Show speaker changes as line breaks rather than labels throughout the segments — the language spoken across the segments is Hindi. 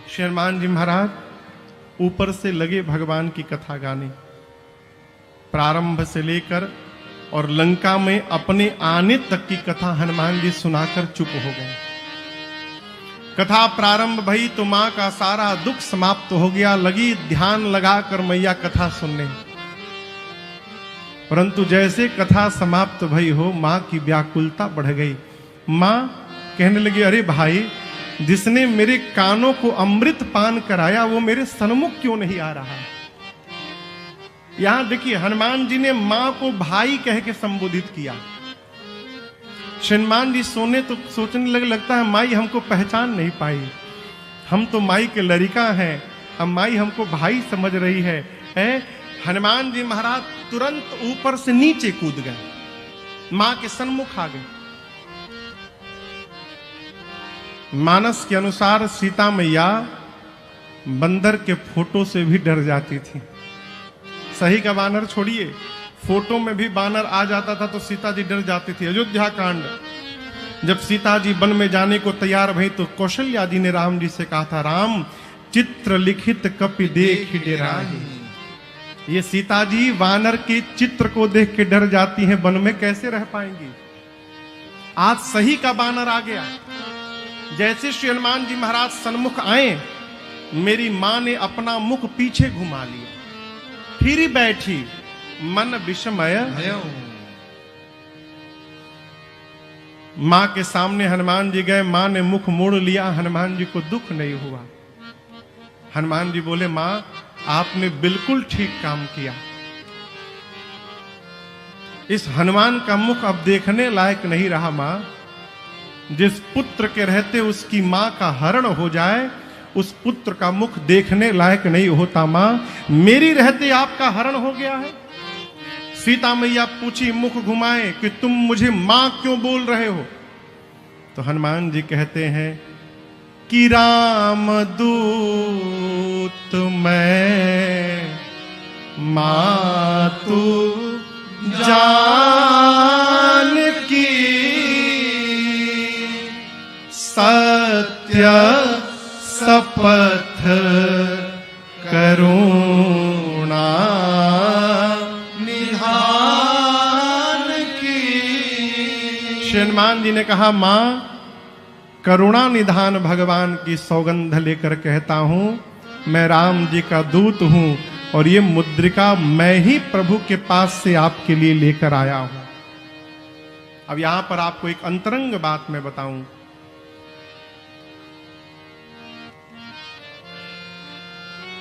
श्री हनुमान जी महाराज ऊपर से लगे भगवान की कथा गाने, प्रारंभ से लेकर और लंका में अपने आने तक की कथा हनुमान जी सुनाकर चुप हो गए। कथा प्रारंभ भई तो मां का सारा दुख समाप्त हो गया, लगी ध्यान लगाकर मैया कथा सुनने। परंतु जैसे कथा समाप्त भई हो, मां की व्याकुलता बढ़ गई। मां कहने लगी, अरे भाई, जिसने मेरे कानों को अमृत पान कराया वो मेरे सन्मुख क्यों नहीं आ रहा? यहां देखिए, हनुमान जी ने मां को भाई कह के संबोधित किया। हनुमान जी सोचने लगे, लगता है माई हमको पहचान नहीं पाई, हम तो माई के लड़का हैं, अब माई हमको भाई समझ रही है। हनुमान जी महाराज तुरंत ऊपर से नीचे कूद गए, मां के सन्मुख आ गए। मानस के अनुसार सीता मैया बंदर के फोटो से भी डर जाती थी। सही का बानर छोड़िए, फोटो में भी बानर आ जाता था तो सीता जी डर जाती थी। अयोध्या कांड, जब सीता जी वन में जाने को तैयार भई तो कौशल्या जी ने राम जी से कहा था, राम चित्र लिखित कपि देख डेराहि। ये सीता जी वानर के चित्र को देख के डर जाती हैं, वन में कैसे रह पाएंगी। आज सही का बानर आ गया। जैसे श्री हनुमान जी महाराज सन्मुख आए, मेरी मां ने अपना मुख पीछे घुमा लिया, फिर ही बैठी, मन विषमय। मां के सामने हनुमान जी गए, मां ने मुख मोड़ लिया, हनुमान जी को दुख नहीं हुआ। हनुमान जी बोले, मां आपने बिल्कुल ठीक काम किया। इस हनुमान का मुख अब देखने लायक नहीं रहा। मां, जिस पुत्र के रहते उसकी मां का हरण हो जाए, उस पुत्र का मुख देखने लायक नहीं होता। मां, मेरी रहते आपका हरण हो गया है। सीता मैया पूछी मुख घुमाए कि तुम मुझे मां क्यों बोल रहे हो? तो हनुमान जी कहते हैं कि राम दूत मैं मातु जान की, सत्य शपथ करुणा निधान की। हनुमान जी ने कहा, मां, करुणा निधान भगवान की सौगंध लेकर कहता हूं, मैं राम जी का दूत हूं और ये मुद्रिका मैं ही प्रभु के पास से आपके लिए लेकर आया हूं। अब यहां पर आपको एक अंतरंग बात मैं बताऊं।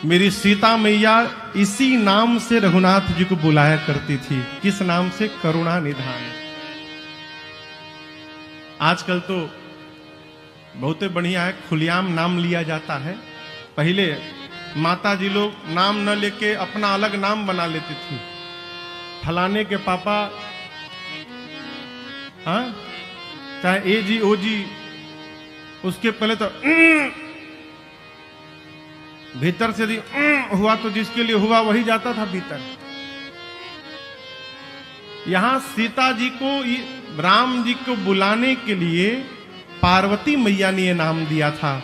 मेरी सीता मैया इसी नाम से रघुनाथ जी को बुलाया करती थी। किस नाम से? करुणा निधान। आजकल तो बहुत बढ़िया है, खुलेआम नाम लिया जाता है। पहले माता जी लोग नाम न लेके अपना अलग नाम बना लेती थी। फलाने के पापा, हाँ, चाहे ए जी ओ जी, उसके पहले तो भीतर से यदि हुआ तो जिसके लिए हुआ वही जाता था भीतर। यहां सीता जी को, राम जी को बुलाने के लिए पार्वती मैया ने यह नाम दिया था,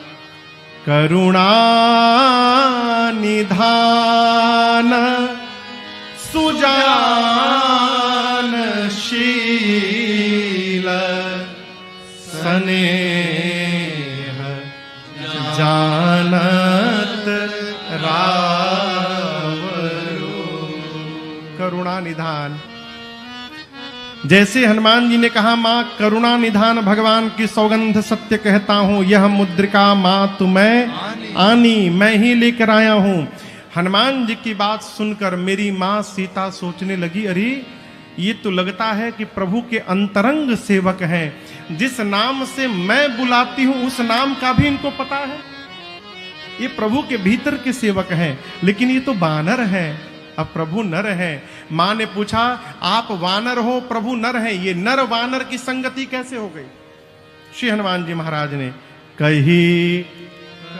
करुणा निधान सुजानशील स्नेह जानत रावरो। करुणा निधान। जैसे हनुमान जी ने कहा, मां करुणा निधान भगवान की सौगंध सत्य कहता हूं, यह मुद्रिका मां तुम्हें आनी मैं ही लेकर आया हूं। हनुमान जी की बात सुनकर मेरी मां सीता सोचने लगी, अरे ये तो लगता है कि प्रभु के अंतरंग सेवक हैं। जिस नाम से मैं बुलाती हूं उस नाम का भी इनको पता है। ये प्रभु के भीतर के सेवक हैं, लेकिन ये तो वानर हैं, अब प्रभु नर हैं। मां ने पूछा, आप वानर हो, प्रभु नर हैं, ये नर वानर की संगति कैसे हो गई? श्री हनुमान जी महाराज ने कही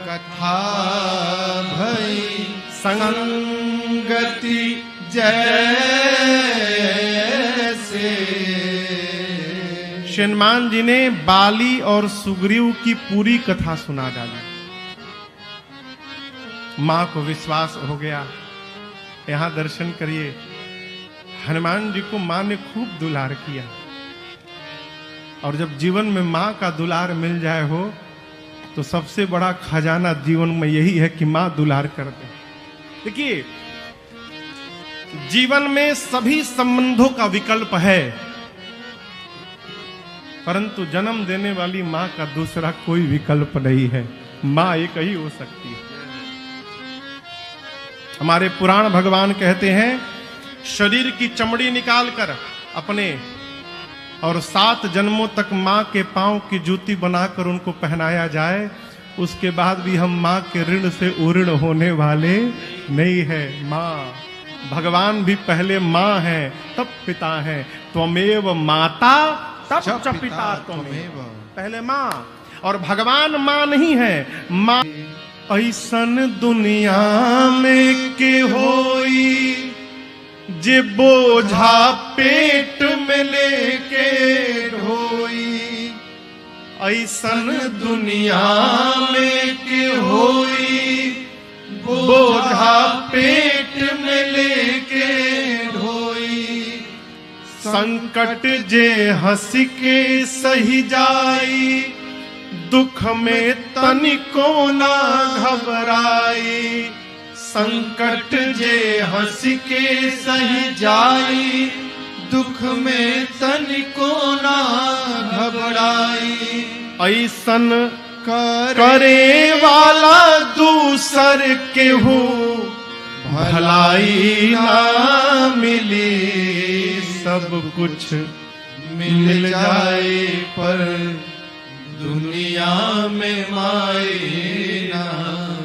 कथा भई संगति जैसे। हनुमान जी ने बाली और सुग्रीव की पूरी कथा सुना डाली। मां को विश्वास हो गया। यहां दर्शन करिए, हनुमान जी को मां ने खूब दुलार किया। और जब जीवन में मां का दुलार मिल जाए हो तो सबसे बड़ा खजाना जीवन में यही है कि मां दुलार कर दे। देखिए, जीवन में सभी संबंधों का विकल्प है, परंतु जन्म देने वाली मां का दूसरा कोई विकल्प नहीं है। मां एक ही हो सकती है। हमारे पुराण भगवान कहते हैं, शरीर की चमड़ी निकालकर अपने और 7 जन्मों तक मां के पांव की जूती बनाकर उनको पहनाया जाए, उसके बाद भी हम मां के ऋण से उऋण होने वाले नहीं है। मां, भगवान भी पहले मां है तब पिता है। त्वमेव माता तब च पिता त्वमेव। पहले मां, और भगवान मां नहीं है। मां ऐसन दुनिया में के होई जे बोझा पेट में लेके ढोई। ऐसन दुनिया में के होई बोझा पेट में लेके ढोई। संकट जे हंस के सही जाई, दुख में तनिको ना घबराई। संकट जे हंस के सही जाई, दुख में तनिको ना घबराई। ऐसन करे वाला दूसर के हो भलाई ना मिली। सब कुछ मिल जाए पर दुनिया में माई ना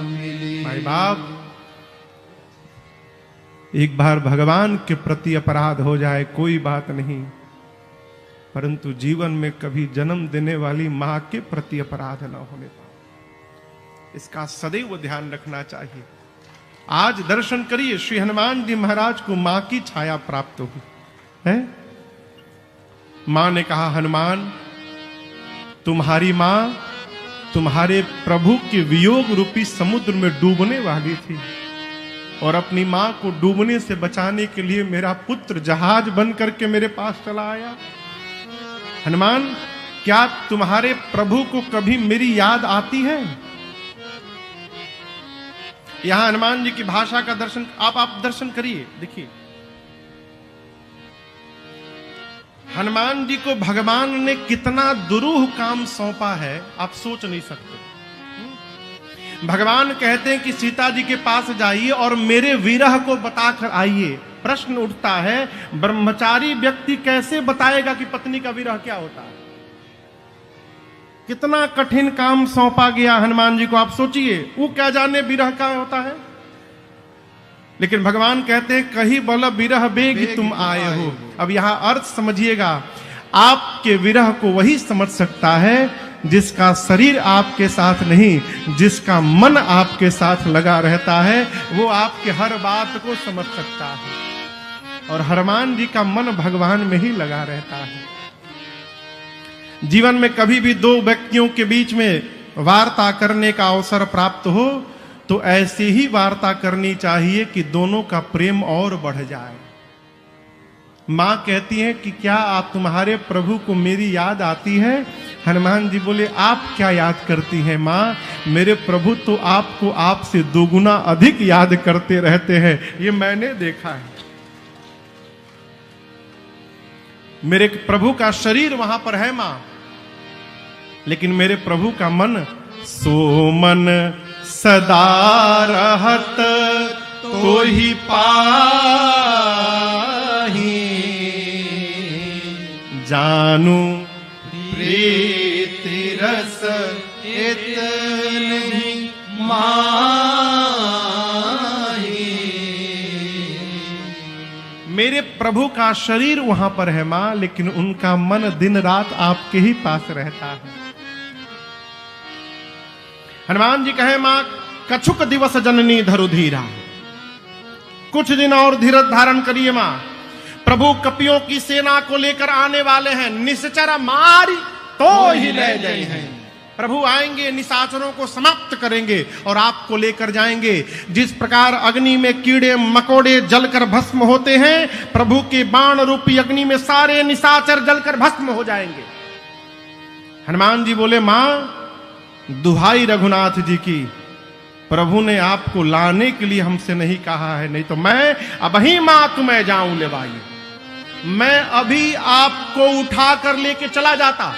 मिली। भाई बाप, एक बार भगवान के प्रति अपराध हो जाए कोई बात नहीं, परंतु जीवन में कभी जन्म देने वाली मां के प्रति अपराध न होने पाए, इसका सदैव ध्यान रखना चाहिए। आज दर्शन करिए, श्री हनुमान जी महाराज को मां की छाया प्राप्त हुई है। मां ने कहा, हनुमान, तुम्हारी मां तुम्हारे प्रभु के वियोग रूपी समुद्र में डूबने वाली थी, और अपनी मां को डूबने से बचाने के लिए मेरा पुत्र जहाज बन करके मेरे पास चला आया। हनुमान, क्या तुम्हारे प्रभु को कभी मेरी याद आती है? यहां हनुमान जी की भाषा का दर्शन आप दर्शन करिए। देखिए, हनुमान जी को भगवान ने कितना दुरूह काम सौंपा है, आप सोच नहीं सकते। भगवान कहते हैं कि सीता जी के पास जाइए और मेरे विरह को बताकर आइए। प्रश्न उठता है, ब्रह्मचारी व्यक्ति कैसे बताएगा कि पत्नी का विरह क्या होता है? कितना कठिन काम सौंपा गया हनुमान जी को, आप सोचिए, वो क्या जाने विरह क्या होता है। लेकिन भगवान कहते हैं, कहीं बोला विरह बेग तुम आए हो। अब यहां अर्थ समझिएगा, आपके विरह को वही समझ सकता है जिसका शरीर आपके साथ नहीं, जिसका मन आपके साथ लगा रहता है, वो आपके हर बात को समझ सकता है। और हनुमान जी का मन भगवान में ही लगा रहता है। जीवन में कभी भी दो व्यक्तियों के बीच में वार्ता करने का अवसर प्राप्त हो तो ऐसी ही वार्ता करनी चाहिए कि दोनों का प्रेम और बढ़ जाए। मां कहती है कि क्या आप तुम्हारे प्रभु को मेरी याद आती है? हनुमान जी बोले, आप क्या याद करती हैं मां? मेरे प्रभु तो आपको आपसे दोगुना अधिक याद करते रहते हैं, ये मैंने देखा है। मेरे प्रभु का शरीर वहां पर है मां, लेकिन मेरे प्रभु का मन, सो मन सदा रहत तो ही पाही, जानू प्रीति रस इतनी माही। मेरे प्रभु का शरीर वहां पर है मां, लेकिन उनका मन दिन रात आपके ही पास रहता है। हनुमान जी कहे, मां कछुक दिवस जननी धरु धीरा, कुछ दिन और धीरज धारण करिए मां, प्रभु कपियों की सेना को लेकर आने वाले हैं, निश्चर मारी तो ही ले जाए हैं। प्रभु आएंगे, निशाचरों को समाप्त करेंगे और आपको लेकर जाएंगे। जिस प्रकार अग्नि में कीड़े मकोड़े जलकर भस्म होते हैं, प्रभु के बाण रूपी अग्नि में सारे निशाचर जलकर भस्म हो जाएंगे। हनुमान जी बोले, मां दुहाई रघुनाथ जी की, प्रभु ने आपको लाने के लिए हमसे नहीं कहा है, नहीं तो मैं अभी मां तुम्हें जाऊं ले भाई, मैं अभी आपको उठा कर लेके चला जाता,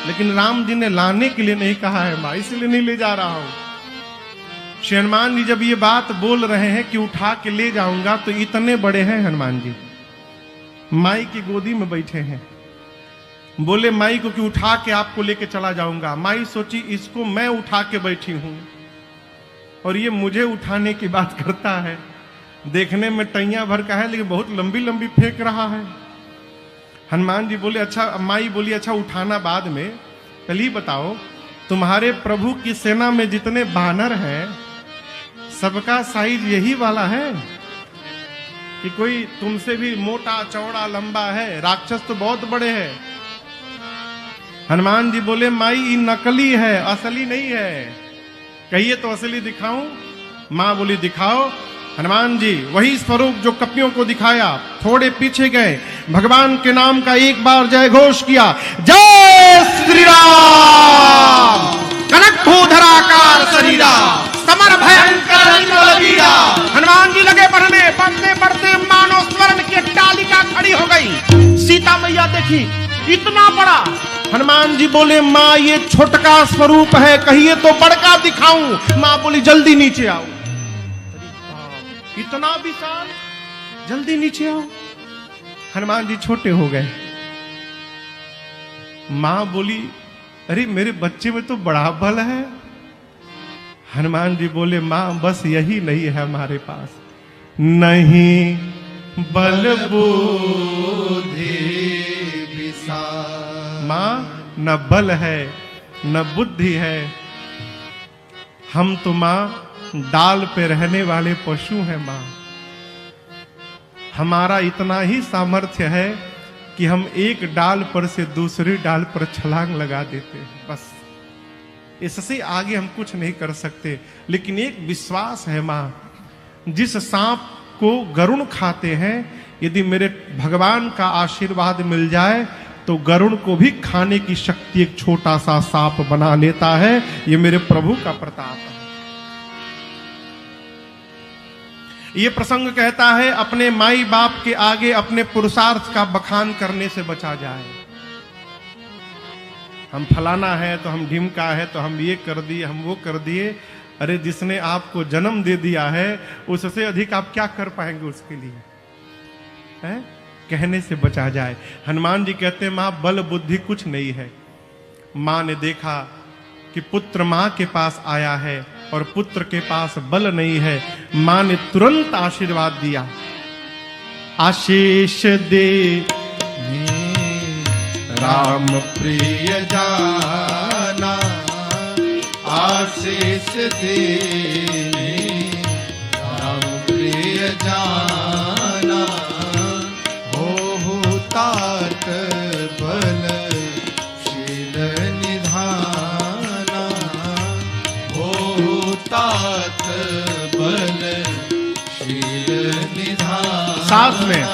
लेकिन राम जी ने लाने के लिए नहीं कहा है मां, इसलिए नहीं ले जा रहा हूं। श्री हनुमान जी जब ये बात बोल रहे हैं कि उठा के ले जाऊंगा, तो इतने बड़े हैं हनुमान जी, माई की गोदी में बैठे हैं। बोले माई को कि उठा के आपको लेके चला जाऊंगा। माई सोची इसको मैं उठा के बैठी हूं और ये मुझे उठाने की बात करता है। देखने में टैया भर का है, लेकिन बहुत लंबी लंबी फेंक रहा है। हनुमान जी बोले अच्छा, माई बोली अच्छा उठाना बाद में, पहले ही बताओ तुम्हारे प्रभु की सेना में जितने बानर हैं सबका साइज यही वाला है कि कोई तुमसे भी मोटा चौड़ा लंबा है? राक्षस तो बहुत बड़े हैं। हनुमान जी बोले माई ये नकली है, असली नहीं है, कहिए तो असली दिखाऊं? मां बोली दिखाओ। हनुमान जी वही स्वरूप जो कपियों को दिखाया, थोड़े पीछे गए, भगवान के नाम का एक बार जय घोष किया, जय श्री राम। कनक भूधराकार शरीरा, समर भयंकर वीरा। हनुमान जी लगे बढ़ने, बढ़ते बढ़ते मानो स्वर्ण की टालिका खड़ी हो गई। सीता मैया देखी इतना बड़ा। हनुमान जी बोले मां ये छोटका स्वरूप है, कहिए तो बड़का दिखाऊं? मां बोली जल्दी नीचे आओ। इतना विशाल, जल्दी नीचे आओ। हनुमान जी छोटे हो गए। मां बोली अरे मेरे बच्चे में तो बड़ा बल है। हनुमान जी बोले मां बस यही नहीं है हमारे पास, नहीं बल बुद्धि विशाल। मां न बल है न बुद्धि है, हम तो मां डाल पे रहने वाले पशु हैं। मां हमारा इतना ही सामर्थ्य है कि हम एक डाल पर से दूसरी डाल पर छलांग लगा देते हैं, बस इससे आगे हम कुछ नहीं कर सकते। लेकिन एक विश्वास है मां, जिस सांप को गरुण खाते हैं, यदि मेरे भगवान का आशीर्वाद मिल जाए तो गरुण को भी खाने की शक्ति एक छोटा सा सांप बना लेता है। ये मेरे प्रभु का प्रताप है। ये प्रसंग कहता है अपने माई बाप के आगे अपने पुरुषार्थ का बखान करने से बचा जाए। हम फलाना है तो हम ढिमका है तो हम ये कर दिए, हम वो कर दिए। अरे जिसने आपको जन्म दे दिया है उससे अधिक आप क्या कर पाएंगे उसके लिए, है? कहने से बचा जाए। हनुमान जी कहते हैं मां बल बुद्धि कुछ नहीं है। मां ने देखा कि पुत्र मां के पास आया है और पुत्र के पास बल नहीं है। मां ने तुरंत आशीर्वाद दिया, आशीष दे राम प्रिय जाना, आशीष दे राम प्रिय जाना, हो तात बल शील निधाना, हो तात बल शील निधाना। साथ में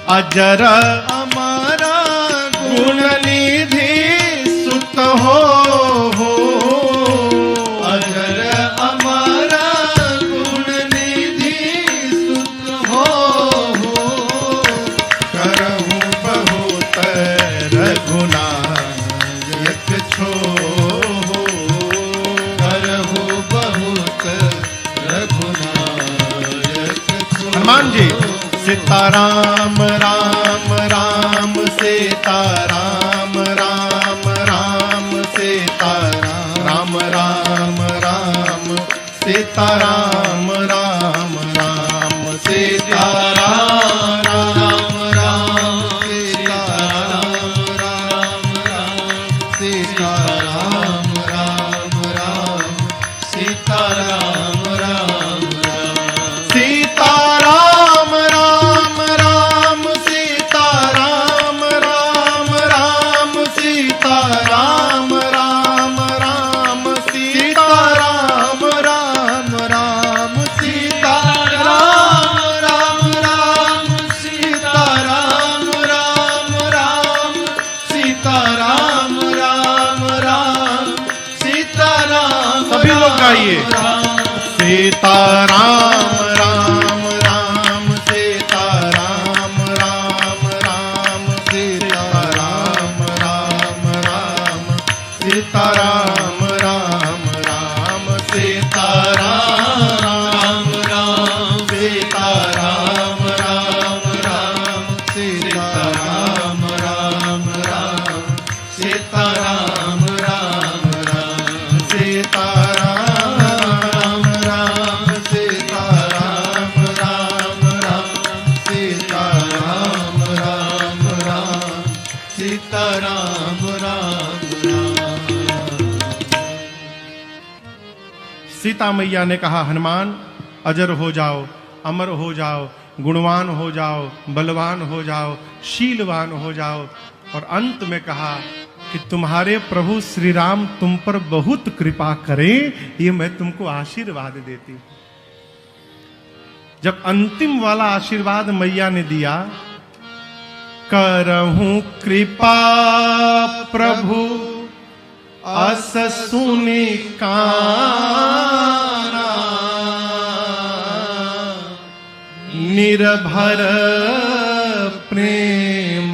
अजर अमरा गुण निधि सुत हो, अजर अमरा गुण निधि सुत हो, करहु बहुत रघुनायक छो, करहु बहुत रघुनायक छो। हनुमान जी सीताराम राम राम सीताराम राम राम सीताराम राम राम सीताराम राम राम सीताराम राम राम सीताराम राम राम सीताराम राम राम सीताराम राम राम सीताराम राम राम सीताराम राम राम सीताराम लोग गाइए। सीताराम राम राम सीताराम राम राम सीताराम राम राम सीताराम राम राम सीताराम राम सीताराम राम राम सीताराम राम राम सीताराम राम राम सीताराम राम सीताराम राम राम सीताराम राम राम सीताराम राम राम। सीता मैया ने कहा, हनुमान अजर हो जाओ, अमर हो जाओ, गुणवान हो जाओ, बलवान हो जाओ, शीलवान हो जाओ। और अंत में कहा कि तुम्हारे प्रभु श्री राम तुम पर बहुत कृपा करें, ये मैं तुमको आशीर्वाद देती हूं। जब अंतिम वाला आशीर्वाद मैया ने दिया, करहूं कृपा प्रभु अस सुनि काना, निर्भर प्रेम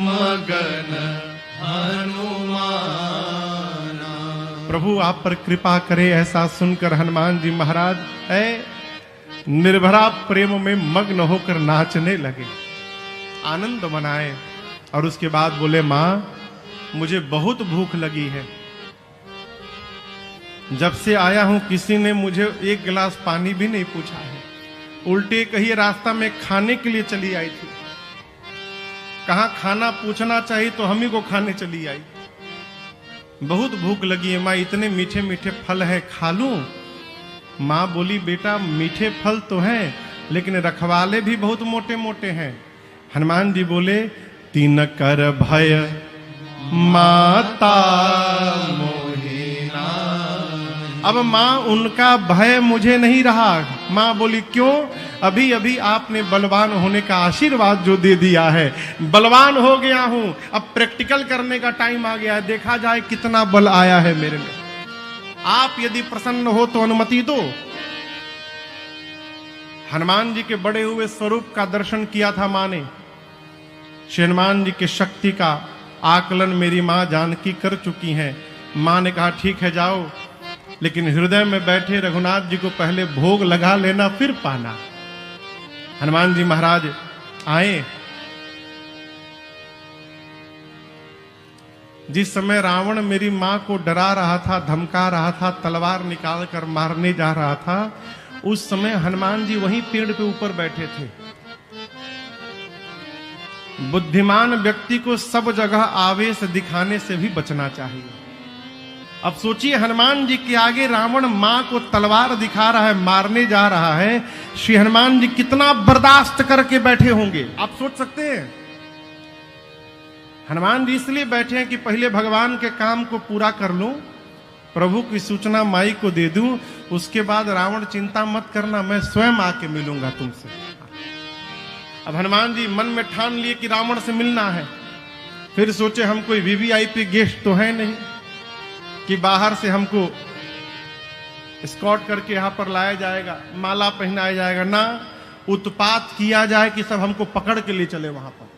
मगन हनुमाना। प्रभु आप पर कृपा करे, ऐसा सुनकर हनुमान जी महाराज निर्भरा प्रेम में मग्न होकर नाचने लगे, आनंद मनाए। और उसके बाद बोले, मां मुझे बहुत भूख लगी है, जब से आया हूं किसी ने मुझे एक गिलास पानी भी नहीं पूछा है। उल्टे कहिए रास्ता में खाने के लिए चली आई थी, कहा खाना पूछना चाहिए तो हम ही को खाने चली आई। बहुत भूख लगी है माँ, इतने मीठे मीठे फल है, खा लूं? माँ बोली, बेटा मीठे फल तो हैं, लेकिन रखवाले भी बहुत मोटे मोटे हैं। हनुमान जी बोले, तीन कर भय माता मोहिना। अब माँ उनका भय मुझे नहीं रहा। माँ बोली, क्यों? अभी अभी आपने बलवान होने का आशीर्वाद जो दे दिया है, बलवान हो गया हूं, अब प्रैक्टिकल करने का टाइम आ गया है, देखा जाए कितना बल आया है मेरे में। आप यदि प्रसन्न हो तो अनुमति दो। हनुमान जी के बड़े हुए स्वरूप का दर्शन किया था मां ने। श्री हनुमान जी की शक्ति का आकलन मेरी मां जानकी कर चुकी हैं। मां ने कहा, ठीक है जाओ, लेकिन हृदय में बैठे रघुनाथ जी को पहले भोग लगा लेना, फिर पाना। हनुमान जी महाराज आए। जिस समय रावण मेरी मां को डरा रहा था, धमका रहा था, तलवार निकाल कर मारने जा रहा था, उस समय हनुमान जी वहीं पेड़ पे ऊपर बैठे थे। बुद्धिमान व्यक्ति को सब जगह आवेश दिखाने से भी बचना चाहिए। अब सोचिए, हनुमान जी के आगे रावण मां को तलवार दिखा रहा है, मारने जा रहा है, श्री हनुमान जी कितना बर्दाश्त करके बैठे होंगे, आप सोच सकते हैं। हनुमान जी इसलिए बैठे हैं कि पहले भगवान के काम को पूरा कर लूं, प्रभु की सूचना माई को दे दूं, उसके बाद रावण चिंता मत करना, मैं स्वयं आके मिलूंगा तुमसे। अब हनुमान जी मन में ठान लिए कि रावण से मिलना है। फिर सोचे, हम कोई वीवीआईपी गेस्ट तो है नहीं कि बाहर से हमको स्कॉट करके यहां पर लाया जाएगा, माला पहनाया जाएगा, ना उत्पात किया जाए कि सब हमको पकड़ के ले चले वहां पर।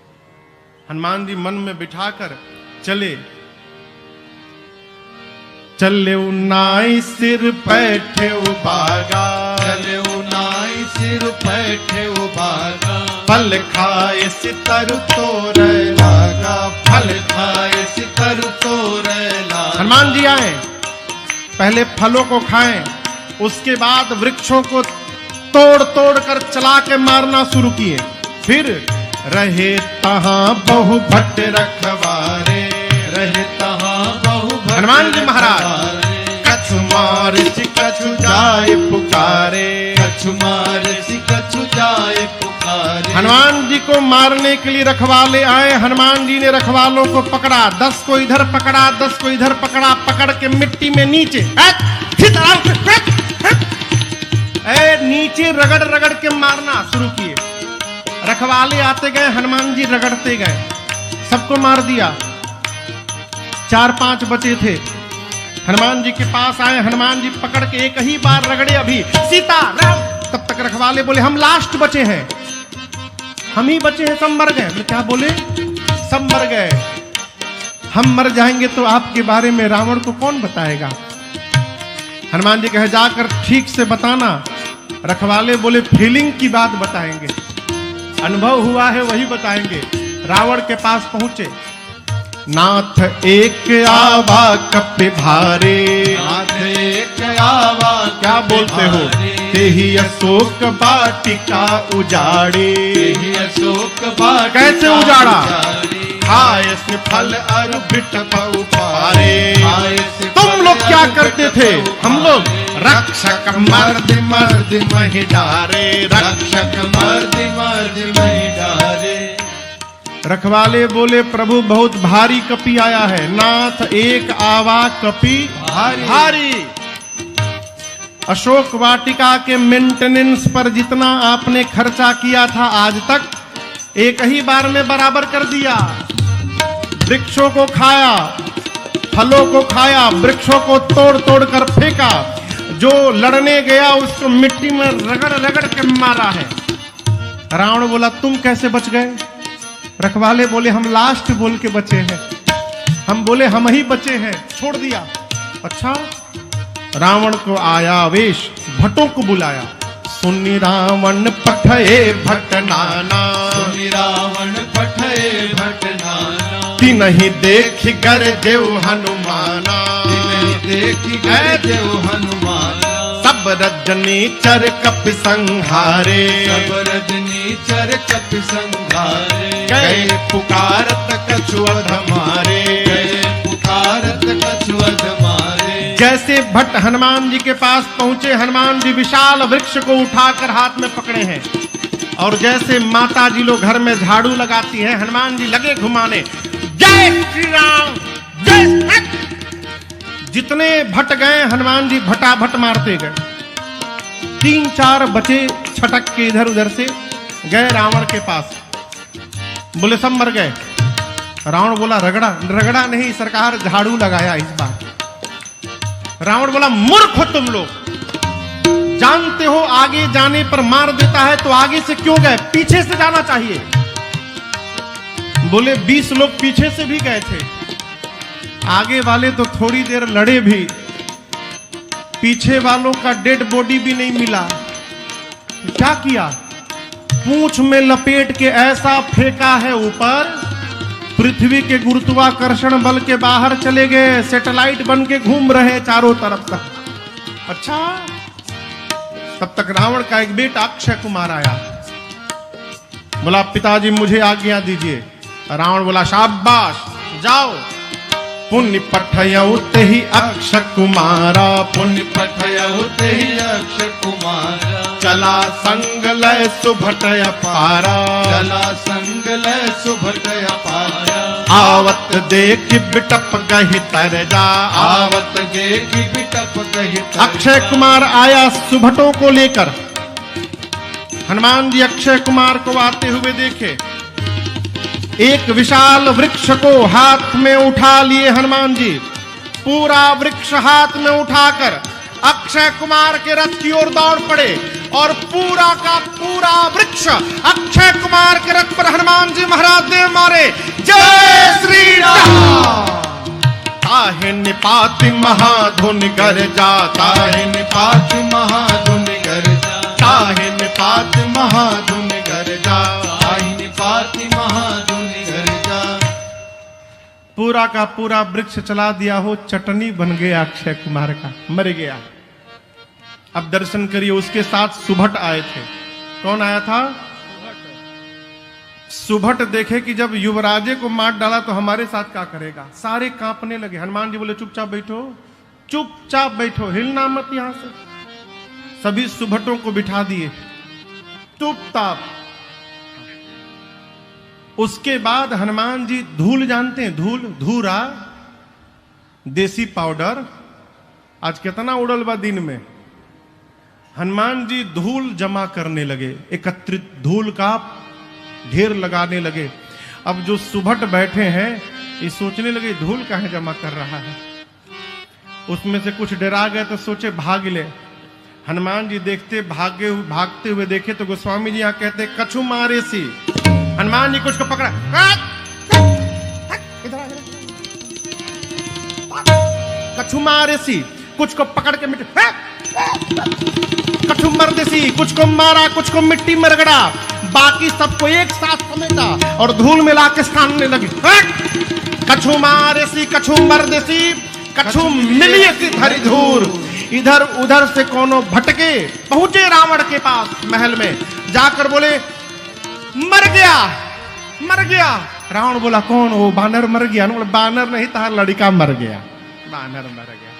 हनुमान जी मन में बिठाकर चले। चले उनाई सिर बैठे बागा,
चले उनाई सिर बैठे बागा,
फल खाए सितर तोड़ लागा,
फल खाए सितर तोड़ लागा।
हनुमान जी आए, पहले फलों को खाएं, उसके बाद वृक्षों को तोड़ तोड़ कर चला के मारना शुरू किए। फिर रहे तहां बहु भट्ट रखवारे,
रहे तहां बहु भट्ट
हनुमान जी महाराज कछु मार कछु जाए पुकारे,
कछु मार कछु जाए पुकारे।
हनुमान जी को मारने के लिए रखवाले आए। हनुमान जी ने रखवालों को पकड़ा, 10 को इधर पकड़ा, 10 को इधर पकड़ा, पकड़ के मिट्टी में नीचे नीचे रगड़ रगड़ के मारना शुरू किए। रखवाले आते गए, हनुमान जी रगड़ते गए, सबको मार दिया। 4-5 बचे थे। हनुमान जी के पास आए, हनुमान जी पकड़ के एक ही बार रगड़े, अभी सीता राम। तब तक रखवाले बोले हम लास्ट बचे हैं, हम ही बचे हैं, सब मर गए। बोले क्या बोले? सब मर गए। हम मर जाएंगे तो आपके बारे में रावण को कौन बताएगा? हनुमान जी कहे जाकर ठीक से बताना। रखवाले बोले फीलिंग की बात बताएंगे, अनुभव हुआ है वही बताएंगे। रावण के पास पहुंचे, नाथ एक आवा कपि भारे,
नाथ एक आवा
क्या बोलते हो? तेहि अशोक वाटिका उजाड़े।
तेहि अशोक वाटिका
कैसे उजाड़ा?
उजाड़े।
खाए से फल अरु बिटप उपारे।
खाए से
तुम
फल
लोग क्या
अरु
करते
बिटप
थे? हम लोग
उपारे।
रक्षक मर्द मर्द महि डारे।
रक्षक मर्द मर्द महि डारे।
रखवाले बोले प्रभु बहुत भारी कपि आया है। नाथ एक आवा कपि भारी। अशोक वाटिका के मेंटेनेंस पर जितना आपने खर्चा किया था आज तक, एक ही बार में बराबर कर दिया। वृक्षों को खाया, फलों को खाया, वृक्षों को तोड़ तोड़ कर फेंका, जो लड़ने गया उसको मिट्टी में रगड़ रगड़ के मारा है। रावण बोला तुम कैसे बच गए? रखवाले बोले हम लास्ट बोल के बचे हैं। हम बोले हम ही बचे हैं, छोड़ दिया। अच्छा। रावण को आया आवेश, भट्टों को बुलाया। सुनि रावण पठये भट्ट नाना,
सुनि रावण पठये भट्ट नाना।
तिनहि देखि गरजेउ हनुमाना,
तिनहि देखि गरजेउ हनुमाना।
सब रजनी चर कपि संहारे,
सब रजनी चर कपि संहारे।
गए पुकारत कछुअध मारे।
गए पुकारत कछुअध मारे।
जैसे भट्ट हनुमान जी के पास पहुंचे, हनुमान जी विशाल वृक्ष को उठाकर हाथ में पकड़े हैं, और जैसे माता जी लोग घर में झाड़ू लगाती हैं, हनुमान जी लगे घुमाने, जय श्री राम जय। जितने भट्ट गए हनुमान जी भटाभट मारते गए। 3-4 बचे छटक के इधर उधर से गए रावण के पास, बोले सब मर गए। रावण बोला रगड़ा रगड़ा नहीं सरकार, झाड़ू लगाया इस बार। रावण बोला मूर्ख हो तुम लोग, जानते हो आगे जाने पर मार देता है तो आगे से क्यों गए? पीछे से जाना चाहिए। बोले 20 लोग पीछे से भी गए थे, आगे वाले तो थोड़ी देर लड़े भी, पीछे वालों का डेड बॉडी भी नहीं मिला। क्या किया? पूंछ में लपेट के ऐसा फेंका है ऊपर, पृथ्वी के गुरुत्वाकर्षण बल के बाहर चले गए, सैटेलाइट बन के घूम रहे चारों तरफ तक। अच्छा। तब तक रावण का एक बेटा अक्षय कुमार आया, बोला पिताजी मुझे आज्ञा दीजिए। रावण बोला शाबाश जाओ। पुण्य पठयउ तेहि अक्षय कुमारा,
पुण्य पठयउ तेहि अक्षय कुमारा।
चला संग लय सुभटय पारा,
चला संग लय सुभटय पारा।
आवत देख बिटप गहि तर जा,
आवत देखि बिटप गहि तर जा।
अक्षय कुमार आया सुभटों को लेकर। हनुमान जी अक्षय कुमार को आते हुए देखे, एक विशाल वृक्ष को हाथ में उठा लिए हनुमान जी। पूरा वृक्ष हाथ में उठाकर अक्षय कुमार के रथ की ओर दौड़ पड़े, और पूरा का पूरा वृक्ष अक्षय कुमार के रथ पर हनुमान जी महाराज देव मारे। जय श्री राम। ताहे निपाति महाधुन गर्जा,
ताहि निपाति महाधुन गर्जा।
ताहे निपाति महाधुन गर्जा।
ताहि निपाति महाधुन गर्जा।
पूरा का पूरा वृक्ष चला दिया हो, चटनी बन गया अक्षय कुमार का, मर गया। अब दर्शन करिए, उसके साथ सुभट आए थे। कौन आया था? सुभट देखे कि जब युवराजे को मार डाला तो हमारे साथ क्या करेगा, सारे कांपने लगे। हनुमान जी बोले चुपचाप बैठो, चुपचाप बैठो, हिलना मत यहां से। सभी सुभटों को बिठा दिए चुपचाप। उसके बाद हनुमान जी धूल जानते हैं, धूल धूरा देसी पाउडर आज कितना उड़ल बा दिन में। हनुमान जी धूल जमा करने लगे, एकत्रित धूल का ढेर लगाने लगे। अब जो सुभट बैठे हैं ये सोचने लगे धूल काहे जमा कर रहा है। उसमें से कुछ डरा गए तो सोचे भाग ले। हनुमान जी भागते हुए देखे तो गोस्वामी जी यहाँ कहते कछु मारे सी। हनुमान जी कुछ को पकड़ा, कछु मारे सी, कुछ को पकड़ के मिट्टी, कछु मर देसी, कुछ को मारा, कुछ को मिट्टी में रगड़ा, बाकी सबको एक साथ समेटा और धूल मिला के सामने लगी। कछु मारे सी, कछु मर देसी, कछु मिलिए सी धरी धूर। इधर उधर से कोनो भटके पहुंचे रावण के पास महल में, जाकर बोले मर गया, मर गया। रावण बोला कौन हो? बानर मर गया। बोले बानर नहीं था, लड़का मर गया। बानर मर गया,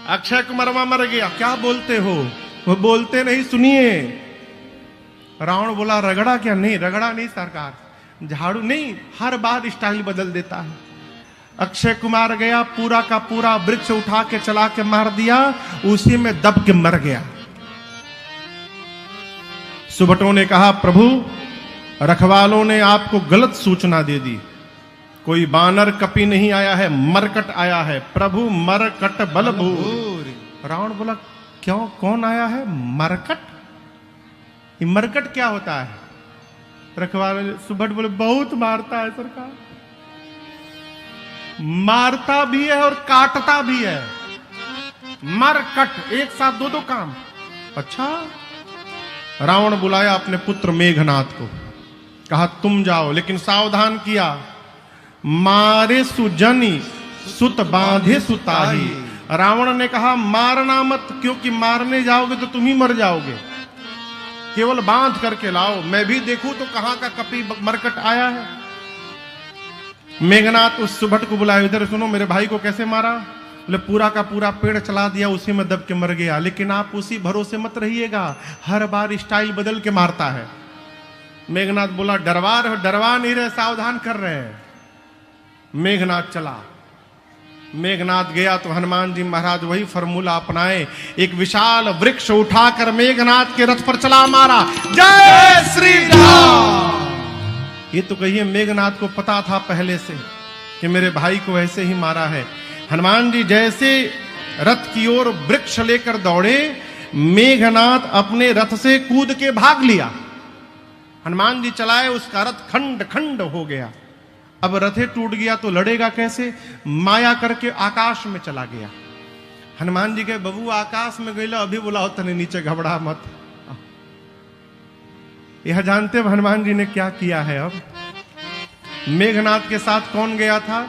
अक्षय कुमारवा मर गया। क्या बोलते हो? वो बोलते नहीं, सुनिए। रावण बोला रगड़ा क्या? नहीं रगड़ा नहीं सरकार, झाड़ू नहीं, हर बार स्टाइल बदल देता है। अक्षय कुमार गया, पूरा का पूरा वृक्ष उठा के चला के मार दिया, उसी में दब के मर गया। सुभटों ने कहा प्रभु रखवालों ने आपको गलत सूचना दे दी, कोई बानर कपि नहीं आया है, मरकट आया है। प्रभु मरकट बलभूर। रावण बोला क्यों, कौन आया है? मरकट? ये मरकट क्या होता है? रखवाले सुभट बोले बहुत मारता है सरकार, मारता भी है और काटता भी है। मरकट एक साथ दो काम। अच्छा। रावण बुलाया अपने पुत्र मेघनाथ को, कहा तुम जाओ, लेकिन सावधान किया, मारे सुजनी सुत बांधे सुताही। रावण ने कहा मारना मत, क्योंकि मारने जाओगे तो तुम ही मर जाओगे, केवल बांध करके लाओ, मैं भी देखूं तो कहां का कपि मरकट आया है। मेघनाथ उस सुभट को बुलाया, इधर सुनो मेरे भाई को कैसे मारा? बोले पूरा का पूरा पेड़ चला दिया, उसी में दब के मर गया। लेकिन आप उसी भरोसे मत रहिएगा, हर बार स्टाइल बदल के मारता है। मेघनाथ बोला डरवा रहे, डरवा नहीं रहे, सावधान कर रहे हैं। मेघनाथ चला, मेघनाथ गया तो हनुमान जी महाराज वही फॉर्मूला अपनाए, एक विशाल वृक्ष उठाकर मेघनाथ के रथ पर चला मारा। जय श्री राम। ये तो कहिए मेघनाथ को पता था पहले से कि मेरे भाई को ऐसे ही मारा है। हनुमान जी जैसे रथ की ओर वृक्ष लेकर दौड़े, मेघनाथ अपने रथ से कूद के भाग लिया। हनुमान जी चलाए, उसका रथ खंड खंड हो गया। अब रथे टूट गया तो लड़ेगा कैसे? माया करके आकाश में चला गया। हनुमान जी के बबू आकाश में गईला, अभी बुलाओ तने नीचे, घबरा मत। यह जानते हैं हनुमान जी ने क्या किया है? अब मेघनाथ के साथ कौन गया था?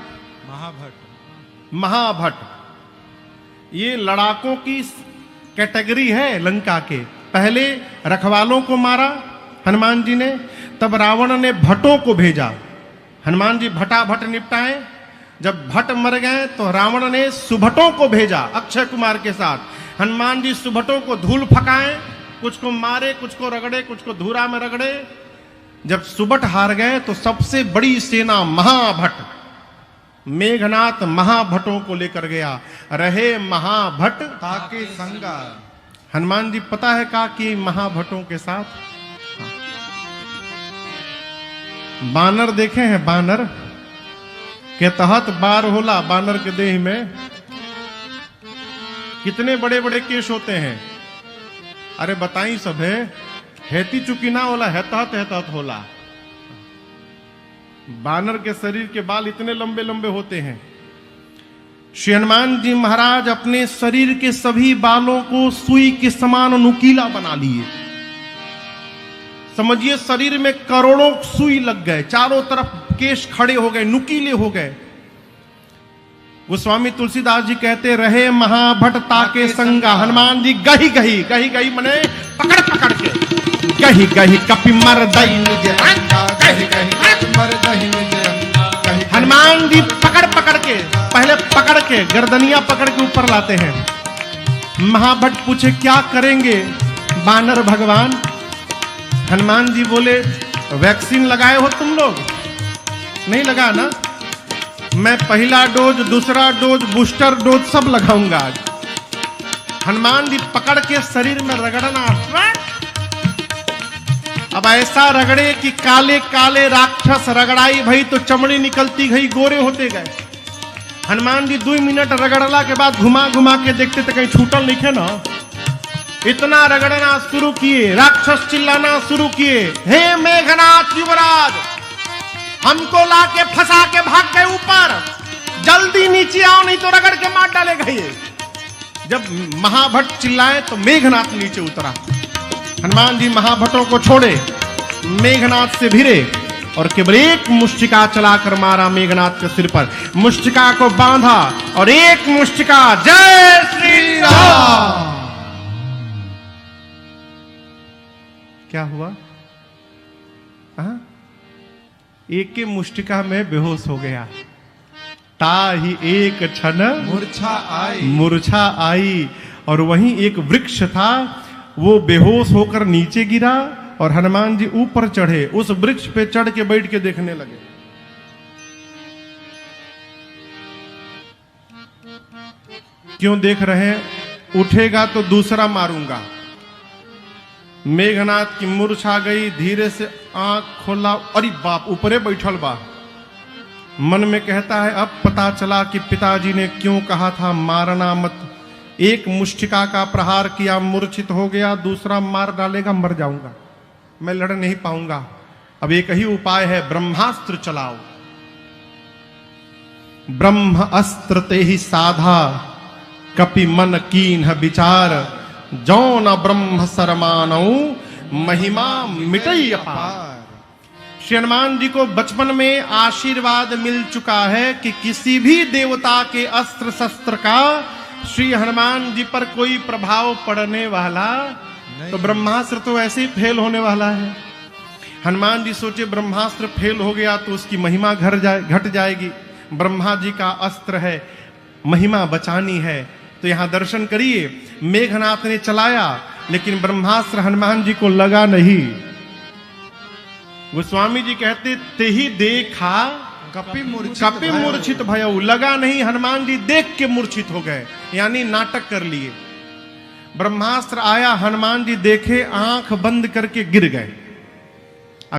महाभट। ये लड़ाकों की कैटेगरी है लंका के। पहले रखवालों को मारा हनुमान जी ने, तब रावण ने भट्टों को भेजा, हनुमान जी भटाभट निपटाए। जब भट्ट मर गए तो रावण ने सुभटों को भेजा अक्षय कुमार के साथ। हनुमान जी सुभटों को धूल फकाए, कुछ को मारे, कुछ को रगड़े, कुछ को धूरा में रगड़े। जब सुभट हार गए तो सबसे बड़ी सेना महाभट, मेघनाथ महाभटों को लेकर गया। रहे महाभट
ताके संगा।
हनुमान जी पता है का कि महाभटों के साथ बानर देखे हैं? बानर के तहत बार होला, बानर के देह में कितने बड़े बड़े केश होते हैं। अरे बताई सब है चुकी ना होला, है तहत होला। बानर के शरीर के बाल इतने लंबे लंबे होते हैं। श्री हनुमान जी महाराज अपने शरीर के सभी बालों को सुई के समान नुकीला बना लिए। समझिए शरीर में करोड़ों सुई लग गए, चारों तरफ केश खड़े हो गए, नुकीले हो गए। गोस्वामी तुलसीदास जी कहते रहे महाभट ताके संगा। हनुमान जी गही गही, गही गही मने पकड़ पकड़ के, गही गही कपि मर दई निज अंगा, गही गही कपि मर दई निज अंगा। हनुमान जी पकड़ पकड़ के, पहले पकड़ के गर्दनिया पकड़ के ऊपर लाते हैं। महाभट पूछे क्या करेंगे बानर भगवान? हनुमान जी बोले वैक्सीन लगाए हो तुम लोग? नहीं लगा ना? मैं पहला डोज, दूसरा डोज, बूस्टर डोज सब लगाऊंगा आज। हनुमान जी पकड़ के शरीर में रगड़ना, अब ऐसा रगड़े कि काले काले राक्षस रगड़ाई भई तो चमड़ी निकलती गई, गोरे होते गए। हनुमान जी 2 मिनट रगड़ला के बाद घुमा घुमा के देखते तो कहीं छूटल नहीं खे ना। इतना रगड़ना शुरू किए, राक्षस चिल्लाना शुरू किए, हे मेघनाथ युवराज, हमको लाके फंसा के भाग गए ऊपर, जल्दी नीचे आओ नहीं तो रगड़ के मार डालेगा ये। जब महाभट्ट चिल्लाए तो मेघनाथ नीचे उतरा। हनुमान जी महाभट्टों को छोड़े, मेघनाथ से भिड़े और केवल एक मुष्टिका चलाकर मारा मेघनाथ के सिर पर। मुष्टिका को बांधा और एक मुष्टिका, जय श्री राम। क्या हुआ? एक के मुष्टिका में बेहोश हो गया। ताहि एक क्षण मूर्छा आई। और वहीं एक वृक्ष था, वो बेहोश होकर नीचे गिरा और हनुमान जी ऊपर चढ़े, उस वृक्ष पे चढ़ के बैठ के देखने लगे। क्यों देख रहे हैं? उठेगा तो दूसरा मारूंगा। मेघनाथ की मूर्छा गई, धीरे से आंख खोला, अरे बाप, ऊपरे बैठल बा। मन में कहता है अब पता चला कि पिताजी ने क्यों कहा था मारना मत। एक मुष्टिका का प्रहार किया, मूर्छित हो गया, दूसरा मार डालेगा, मर जाऊंगा, मैं लड़ नहीं पाऊंगा। अब एक ही उपाय है, ब्रह्मास्त्र चलाओ। ब्रह्म अस्त्र ते ही साधा, कपि मन कीन्ह विचार, जो न ब्रह्म सरमानौ, महिमा मिटई अपार। श्री हनुमान जी को बचपन में आशीर्वाद मिल चुका है कि किसी भी देवता के अस्त्र शस्त्र का श्री हनुमान जी पर कोई प्रभाव पड़ने वाला नहीं। तो ब्रह्मास्त्र तो ऐसे ही फेल होने वाला है। हनुमान जी सोचे ब्रह्मास्त्र फेल हो गया तो उसकी महिमा घट जाएगी। ब्रह्मा जी का अस्त्र है, महिमा बचानी है। तो यहां दर्शन करिए, मेघनाथ ने चलाया लेकिन ब्रह्मास्त्र हनुमान जी को लगा नहीं। गोस्वामी जी कहते ते ही देखा कपि मूर्छित भयउ, लगा नहीं, हनुमान जी देख के मूर्छित हो गए, यानी नाटक कर लिए। ब्रह्मास्त्र आया, हनुमान जी देखे, आंख बंद करके गिर गए।